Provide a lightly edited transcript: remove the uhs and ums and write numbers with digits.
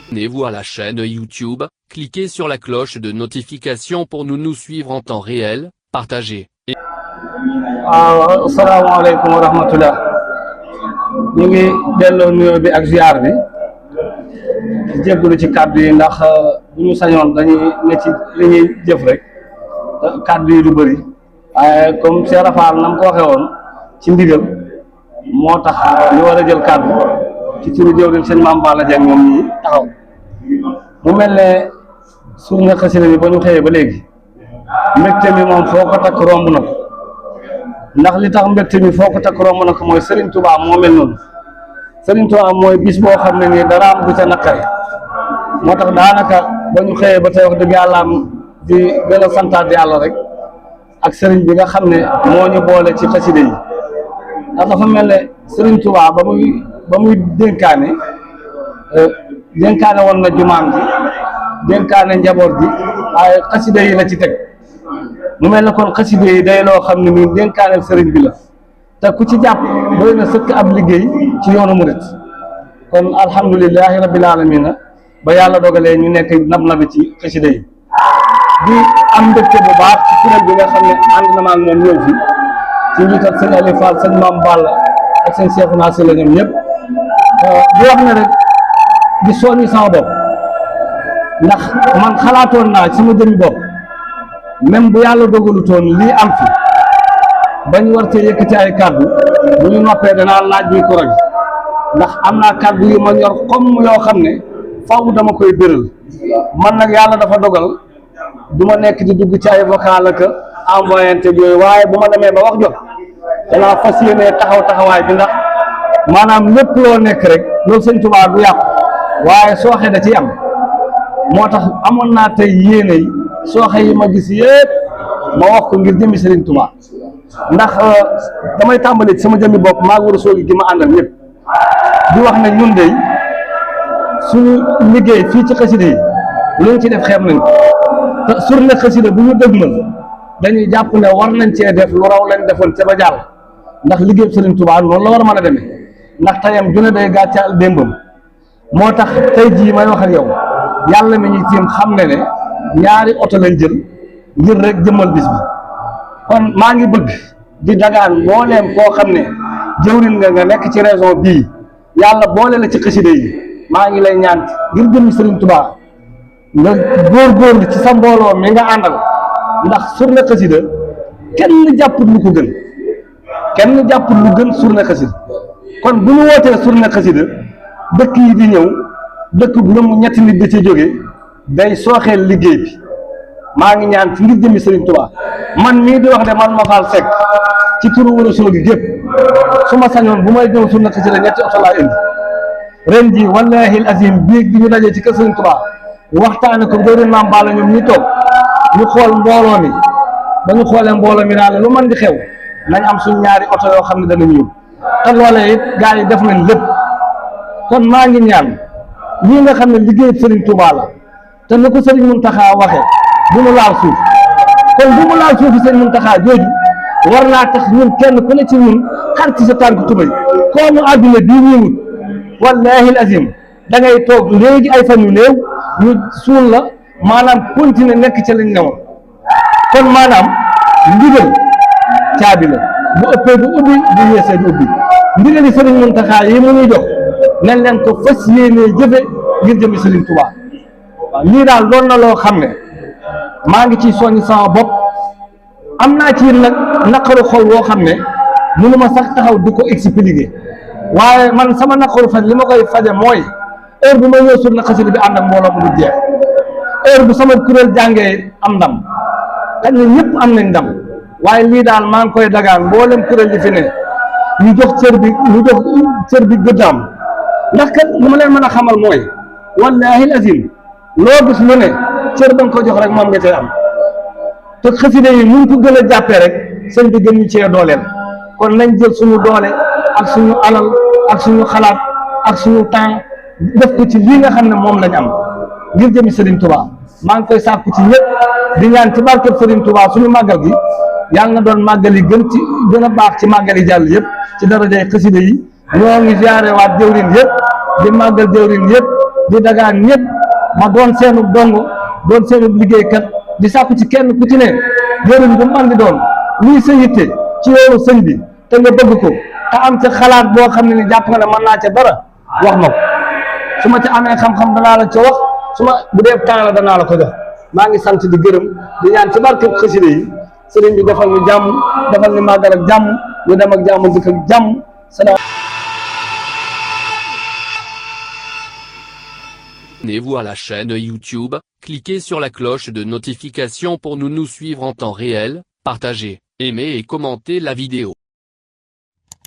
Abonnez-vous à la chaîne YouTube, cliquez sur la cloche de notification pour nous suivre en temps réel, partagez. Asalaamaaleykum wa rahmatullah. ñu ngi delloo nuyoo bi ak ziar bi jéggalu ci kàddu yi ndax bu ñu sañoon dañuy ne ci li ñuy jëf rek kàddu yi du bëri waaye comme Cheikh Rafal na mu ko waxee woon ci ndigal moo tax ñu war a jël kàddu ci turu jëwriñ sëñ Mame Balla Dieng moom ñi taxaw mu mel ne suñu nga xasida bi ba ñu xëyee ba léegi mbégte mi moom foo ko takk romb na ko ndax li tax mbégte mi foo ko takk romb na ko mooy Serigne Touba moo mel noonu Serigne Touba mooy bis boo xam ne nii dara am bu ca naqare moo tax daanaka ba ñu xëyee ba tey wax dëgg yàlla am di gën a santaat yàlla rek ak Serigne bi nga xam ne moo ñu boole ci xasida yi ndax dafa mel ne Serigne Touba ba muy dénkaane woon na jumaam ji dénkaane njaboot ji waaye xasida yi la ci teg mu mel ne kon xasida yi day loo xam ne nii dénkaaneel sëriñ bi la te ku ci jàpp doy na sëkk ab liggéey ci yoonu murit kon alhamdulilahi rabbil alamina ba yàlla dogalee ñu nekk nab-nabi ci xasida yi di am mbégte bu baax ci kuréel bi nga xam ne ànd na ma ak moom ñëw fi ci njiital sëñ Aliou Fall sëñ Mame Balla ak sëñ Cheikhouna Sylla ñoom ñëpp di wax ne rek di soññi sama bopp ndax man xalaatoon naa ci ma jëmi bopp même bu yàlla dogalutoon lii am fi bañ war cee yëkkati ay kàddu bu ñu noppee danaa laaj bi ko rek ndax am naa kàddu yu ma ñor comme yoo xam ne faw dama koy béral man nag yàlla dafa dogal du ma nekk di dugg ci ay vocal ak envoyé yooyu waaye bu ma demee ba wax jot danaa fas yéenee taxawaay bi ndax maanaam lépp loo nekk rek loolu sëñ Tuubaa du yàqu waaye sooxe da ciy am moo tax amoon naa tey yéene yi sooxe yi ma gis yëpp ma wax ko ngir jëmmi Serigne Touba ndax damay tàmbali ci sama jëmmi bopp maa ngi war a soogi gi ma àndal ñëpp di wax ne ñun de suñu liggéey fii ci xasida yi luñ ci def xeeb nañ ko te surne xasida bu ñu dëgmal dañuy jàpp ne war nañ cee def lu raw lañ defoon ca ba jàll ndax liggéey Serigne Touba noonu la war a mën a demee ndax tayam june day gàccaal démbam moo tax tey jii may wax ak yow yàlla mi ñu tiim xam ne ne ñaari oto lañ jël ngir rek jëmmal bis bi kon maa ngi bëgg di dagaan mbooleem koo xam ne jëwrin nga nekk ci région bii yàlla boole la ci xasida yi maa ngi lay ñaan ngir jëmmi Serigne Touba nga góorgóorlu ci sa mbooloo mi nga àndal ndax surne xasida kenn jàpput lu ko gën kenn jàpput lu gën surne xasida kon bu ñu wootee surne xasida dëkk yi di ñëw dëkk bu mu ñetti nit di ci jóge day sooxeel liggéey bi maa ngi ñaan ci ngir jëmmi Serigne Touba man mii di wax de man ma faal sekk ci turu wala soo gi gépp su ma sañoon bu may ñëw surne xasida ñetti oto laa indi ren ji wallahi al azim bii bi ñu dajee ci kër Serigne Touba waxtaane ko góor Mame Balla ñoom ñi toog ñu xool mbooloo mi ba ñu xoolee mbooloo mi daal lu mën di xew nañ am suñ ñaari oto yoo xam ne dana ñëw te loolee it gars yi def nañ lépp kon maa ngi ñaan lii nga xam ne liggéey Serigne Touba la te na ko Serigne Mountakha waxee bu mu laal suuf kon bu mu laal suufi Serigne Mountakha jooju war naa tax ñun kenn ku ne ci ñun xar ci sa tànk tubay koomu àdduna bii ñuy wut wallahi al azim da ngay toog léegi ay fan yu néew ñu suul la maanaam continuer nekk ca lañ newoon kon maanaam ndigal caabi la bu ëppee du ubbi bu yeesee du ubbi ndigali Serigne Mountakha yi mu ñuy jox nañ leen ko fas yéenee jëfe ngir jëmi Serigne Touba waaw lii daal doon na loo xam ne maa ngi ciy soññ sama bopp am naa ci nag naqaru xol woo xam ne mënu ma sax taxaw di ko expliquer waaye man sama naqaru fan li ma koy faje mooy heure bu ma ñëw sur na xasida bi ànd ak mbooloo mu du jeex heure bu sama kuréel jàngee am ndam xëy na ñëpp am nañ ndam waaye lii daal maa ngi koy dagaan mboolem kuréel yi fi ne ñu jox cër bi gëddaam ndax kat li ma leen mën a xamal mooy wallahi azim loo gis lu ne cër ba nga ko jox rek moom nga cay am te xasida yi nuñ ko gën a jàppee rek sëñ bi gën ñu cee dooleel kon nañ jël suñu doole ak suñu alal ak suñu xalaat ak suñu temps def ko ci lii nga xam ne moom lañ am ngir jëmi Serigne Touba maa ngi koy sàkku ci ñëpp di ñaan ci barkeb Serigne Touba suñu màggal gi yàlla na doon màggal yi gën a baax ci màggal yi jàll yëpp ci darajay xasida yi ñoo ngi ziare waat jëwrin yëpp di màggal jëwrin yëpp di dagaan ñëpp ma doon seenu dongo doon seenu liggéeykat di sàkku ci kenn ku ci ne jëwrin bu man di doon lii sa yitte ci yoonu sëñ bi te nga bëgg ko te am ca xalaat boo xam ne ni jàpp nga ne mën naa ca dara wax ma ko su ma ca amee xam-xam danaa la ca wax su ma bu dee temps la danaa la ko jox maa ngi sant di gërëm di ñaan ci barke xasida yi sëriñ bi defal ñu jàmm defal ñu màggal ak jàmm ñu dem ak jàmm dikk ak jàmm salaam. Abonnez-vous à la chaîne YouTube, cliquez sur la cloche de notification pour nous suivre en temps réel, partagez, aimez et commentez la vidéo.